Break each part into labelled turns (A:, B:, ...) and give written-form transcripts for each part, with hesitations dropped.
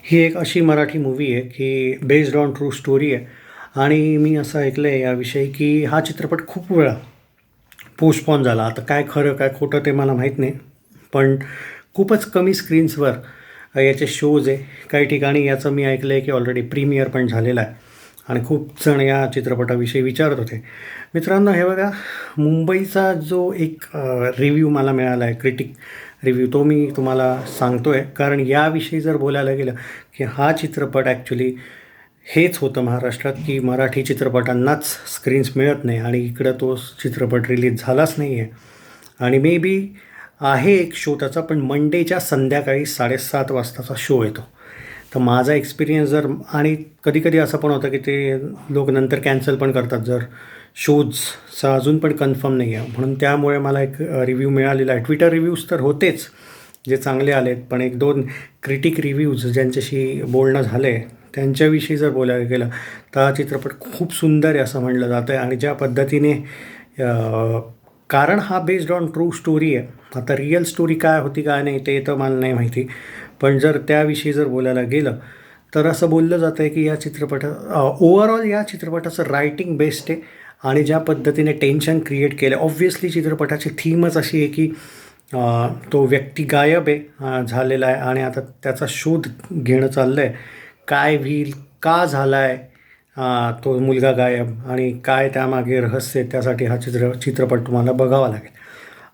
A: ही एक अशी मराठी मूव्ही आहे की बेस्ड ऑन ट्रू स्टोरी आहे. आणि मी असं ऐकलं आहे याविषयी की हा चित्रपट खूप वेळा पोस्टपोन झाला. आता काय खरं काय खोटं ते मला माहीत नाही. पण खूपच कमी स्क्रीन्सवर याचे शोज आहे. काही ठिकाणी याचं मी ऐकलं आहे की ऑलरेडी प्रीमियर पण झालेला आहे आणि खूप जण या चित्रपटाविषयी विचारत होते. मित्रांनो, हे बघा, मुंबईचा जो एक रिव्ह्यू मला मिळाला आहे, क्रिटिक रिव्ह्यू, तो मी तुम्हाला सांगतो आहे. कारण याविषयी जर बोलायला गेलं की हा चित्रपट ॲक्च्युली हेच होतं महाराष्ट्रात की मराठी चित्रपटांनाच स्क्रीन्स मिळत नाही आणि इकडं तो चित्रपट रिलीज झालाच नाही आहे. आणि मे बी आहे एक शो त्याचा, पण मंडेच्या संध्याकाळी 7:30 वाजताचा शो येतो. तर माझा एक्सपिरियन्स जर, आणि कधी-कधी असं पण होतं की ते लोक नंतर कॅन्सल पण करतात जर शोजचा अजून पण कन्फर्म नाही आहे. म्हणून त्यामुळे मला एक रिव्ह्यू मिळालेला आहे. ट्विटर रिव्ह्यूज तर होतेच जे चांगले आलेत, पण 1-2 क्रिटिक रिव्ह्यूज ज्यांच्याशी बोलणं झालं आहे त्यांच्याविषयी जर बोलायला गेलं तर हा चित्रपट खूप सुंदर आहे असं म्हटलं जातं आहे. आणि ज्या पद्धतीने कारण हा बेस्ड ऑन ट्रू स्टोरी आहे. आता रिअल स्टोरी काय होती काय नाही ते तर मला नाही माहिती, पण जर त्याविषयी जर बोलायला गेलं तर असं बोललं जातं आहे की या ओव्हरऑल या चित्रपटाचं रायटिंग बेस्ट आहे. आणि ज्या पद्धतीने टेन्शन क्रिएट केलं, ऑब्व्हियसली चित्रपटाची थीमच अशी आहे की तो व्यक्ती गायब आहे झालेला आहे आणि आता त्याचा शोध घेणं चाललं आहे. काय होईल, का झाला आहे तो मुलगा गायब, आणि काय त्यामागे रहस्य आहे, त्यासाठी हा चित्रपट तुम्हाला बघावा लागेल.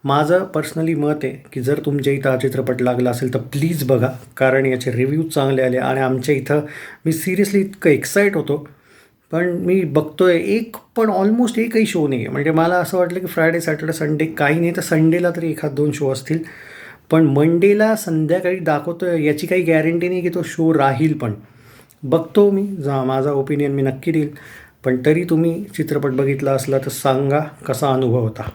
A: माझं पर्सनली मत आहे की जर तुमच्या इथं हा चित्रपट लागला असेल तर प्लीज बघा, कारण याचे रिव्ह्यूज चांगले आले. आणि आमच्या इथं मी सिरियसली इतकं एक्साईट होतो, पण मी बघतोय एक पण ऑलमोस्ट एकही शो नाही आहे. म्हणजे मला असं वाटलं की फ्रायडे सॅटर्डे संडे काही नाही तर संडेला तरी 1-2 शो असतील, पण मंडेला संध्याकाळी दाखवतोय याची काही गॅरंटी नाही की तो शो राहील. पण बघतो मी, माझा ओपिनियन मी नक्की देईल. पण तरी तुम्ही चित्रपट बघितला असला तर सांगा कसा अनुभव होता.